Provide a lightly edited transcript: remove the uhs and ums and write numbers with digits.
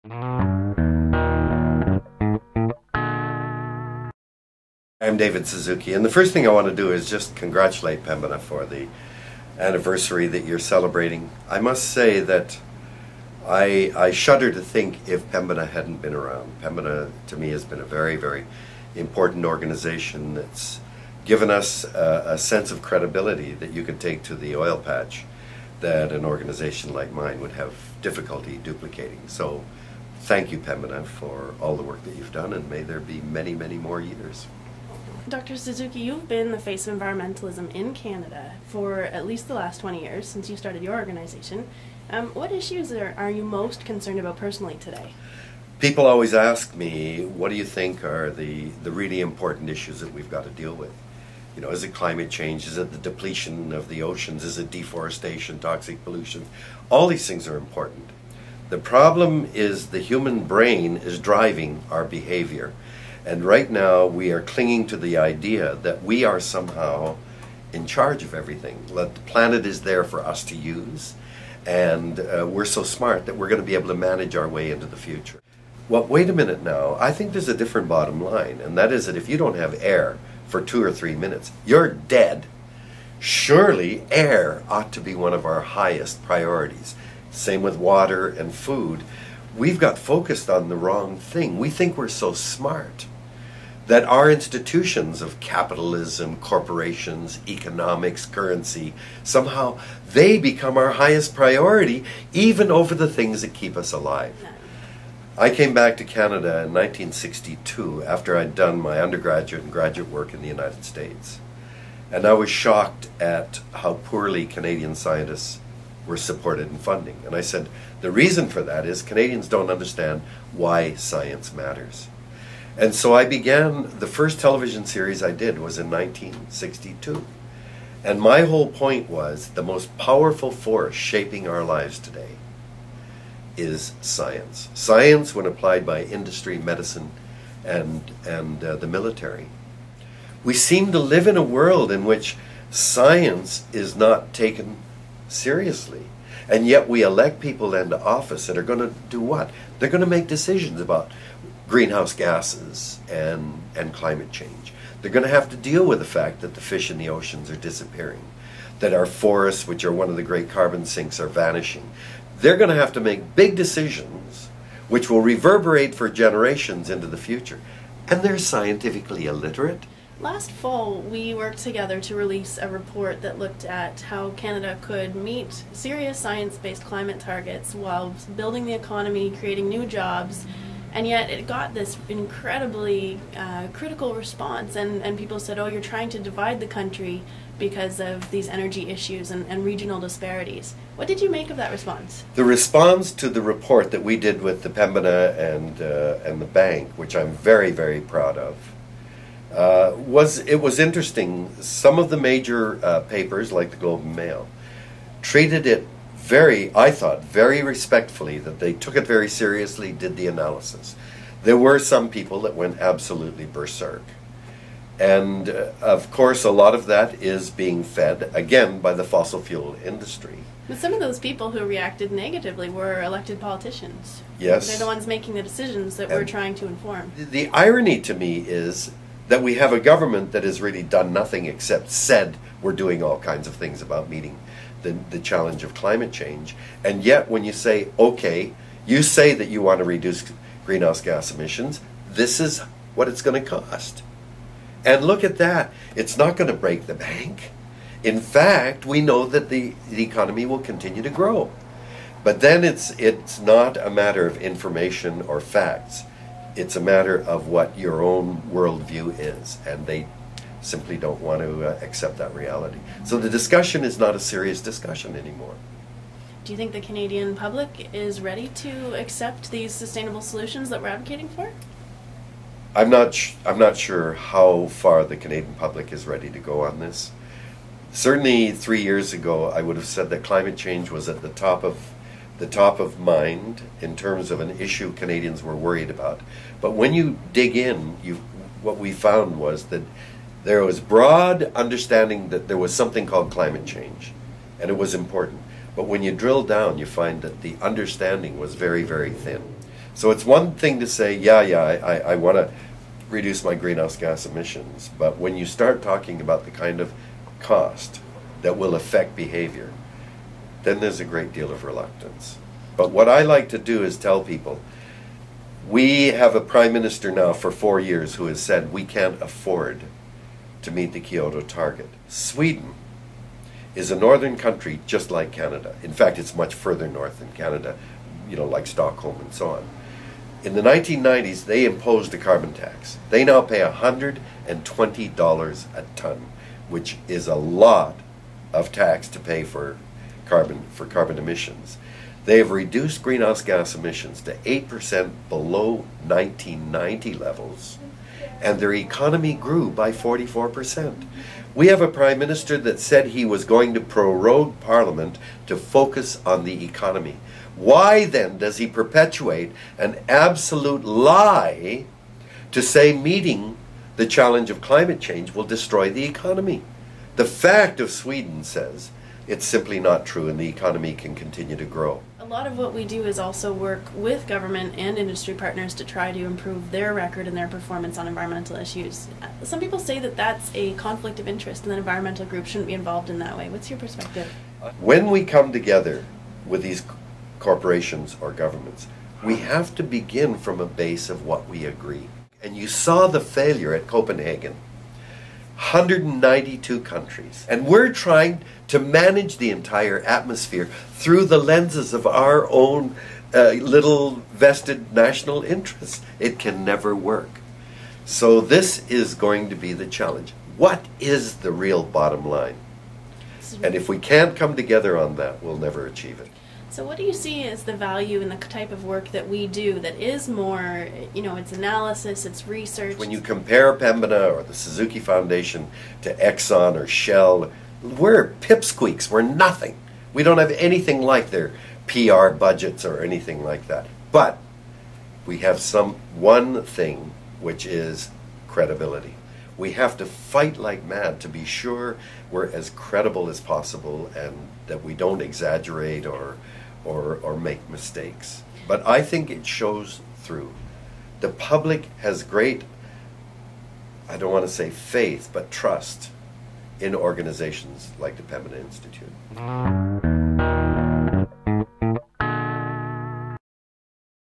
I'm David Suzuki, and the first thing I want to do is just congratulate Pembina for the anniversary that you're celebrating. I must say that I shudder to think if Pembina hadn't been around. Pembina, to me, has been a very, very important organization that's given us a sense of credibility that you could take to the oil patch that an organization like mine would have difficulty duplicating. So thank you, Pembina, for all the work that you've done, and may there be many, many more years. Dr. Suzuki, you've been the face of environmentalism in Canada for at least the last 20 years since you started your organization. What issues are you most concerned about personally today? People always ask me, what do you think are the really important issues that we've got to deal with? You know, is it climate change? Is it the depletion of the oceans? Is it deforestation, toxic pollution? All these things are important. The problem is the human brain is driving our behavior. And right now we are clinging to the idea that we are somehow in charge of everything. That the planet is there for us to use, and we're so smart that we're going to be able to manage our way into the future. Well, wait a minute now. I think there's a different bottom line, and that is that if you don't have air for 2 or 3 minutes, you're dead. Surely air ought to be one of our highest priorities. Same with water and food. We've got focused on the wrong thing. We think we're so smart that our institutions of capitalism, corporations, economics, currency, somehow they become our highest priority, even over the things that keep us alive. I came back to Canada in 1962 after I'd done my undergraduate and graduate work in the United States. And I was shocked at how poorly Canadian scientists were supported in funding. And I said, the reason for that is Canadians don't understand why science matters. And so I began, the first television series I did was in 1962. And my whole point was the most powerful force shaping our lives today is science. Science when applied by industry, medicine, and the military. We seem to live in a world in which science is not taken seriously. And yet we elect people into office that are going to do what? They're going to make decisions about greenhouse gases and climate change. They're going to have to deal with the fact that the fish in the oceans are disappearing, that our forests, which are one of the great carbon sinks, are vanishing. They're going to have to make big decisions which will reverberate for generations into the future. And they're scientifically illiterate. Last fall, we worked together to release a report that looked at how Canada could meet serious science-based climate targets while building the economy, creating new jobs, and yet it got this incredibly critical response, and people said, oh, you're trying to divide the country because of these energy issues and regional disparities. What did you make of that response? The response to the report that we did with the Pembina and the bank, which I'm very, very proud of, was interesting. Some of the major papers, like the Globe and Mail, treated it I thought, very respectfully, that they took it very seriously, did the analysis. There were some people that went absolutely berserk. And of course, a lot of that is being fed, again, by the fossil fuel industry. But some of those people who reacted negatively were elected politicians. Yes. They're the ones making the decisions that we're trying to inform. The irony to me is that we have a government that has really done nothing except said we're doing all kinds of things about meeting the challenge of climate change. And yet when you say, okay, you say that you want to reduce greenhouse gas emissions, this is what it's going to cost. And look at that. It's not going to break the bank. In fact, we know that the economy will continue to grow. But then it's not a matter of information or facts. It's a matter of what your own worldview is. And they simply don't want to accept that reality. So the discussion is not a serious discussion anymore. Do you think the Canadian public is ready to accept these sustainable solutions that we're advocating for? I'm not sure how far the Canadian public is ready to go on this. Certainly 3 years ago, I would have said that climate change was at the top of mind in terms of an issue Canadians were worried about. But when you dig in, what we found was that there was broad understanding that there was something called climate change, and it was important. But when you drill down, you find that the understanding was very, very thin. So it's one thing to say, I want to reduce my greenhouse gas emissions, but when you start talking about the kind of cost that will affect behavior, then there's a great deal of reluctance. But what I like to do is tell people, we have a prime minister now for 4 years who has said we can't afford to meet the Kyoto target. Sweden is a northern country just like Canada. In fact, it's much further north than Canada, like Stockholm and so on. In the 1990s, they imposed a carbon tax. They now pay $120 a ton, which is a lot of tax to pay for carbon emissions. They have reduced greenhouse gas emissions to 8% below 1990 levels, and their economy grew by 44%. We have a prime minister that said he was going to prorogue Parliament to focus on the economy. Why then does he perpetuate an absolute lie to say meeting the challenge of climate change will destroy the economy? The fact of Sweden says it's simply not true and the economy can continue to grow. A lot of what we do is also work with government and industry partners to try to improve their record and their performance on environmental issues. Some people say that that's a conflict of interest and that environmental groups shouldn't be involved in that way. What's your perspective? When we come together with these corporations or governments, we have to begin from a base of what we agree. And you saw the failure at Copenhagen. 192 countries. And we're trying to manage the entire atmosphere through the lenses of our own little vested national interests. It can never work. So this is going to be the challenge. What is the real bottom line? And if we can't come together on that, we'll never achieve it. So what do you see as the value in the type of work that we do that is more, it's analysis, it's research? When you compare Pembina or the Suzuki Foundation to Exxon or Shell, we're pipsqueaks, we're nothing. We don't have anything like their PR budgets or anything like that. But we have one thing, which is credibility. We have to fight like mad to be sure we're as credible as possible and that we don't exaggerate or make mistakes. But I think it shows through. The public has great, I don't want to say faith, but trust in organizations like the Pembina Institute.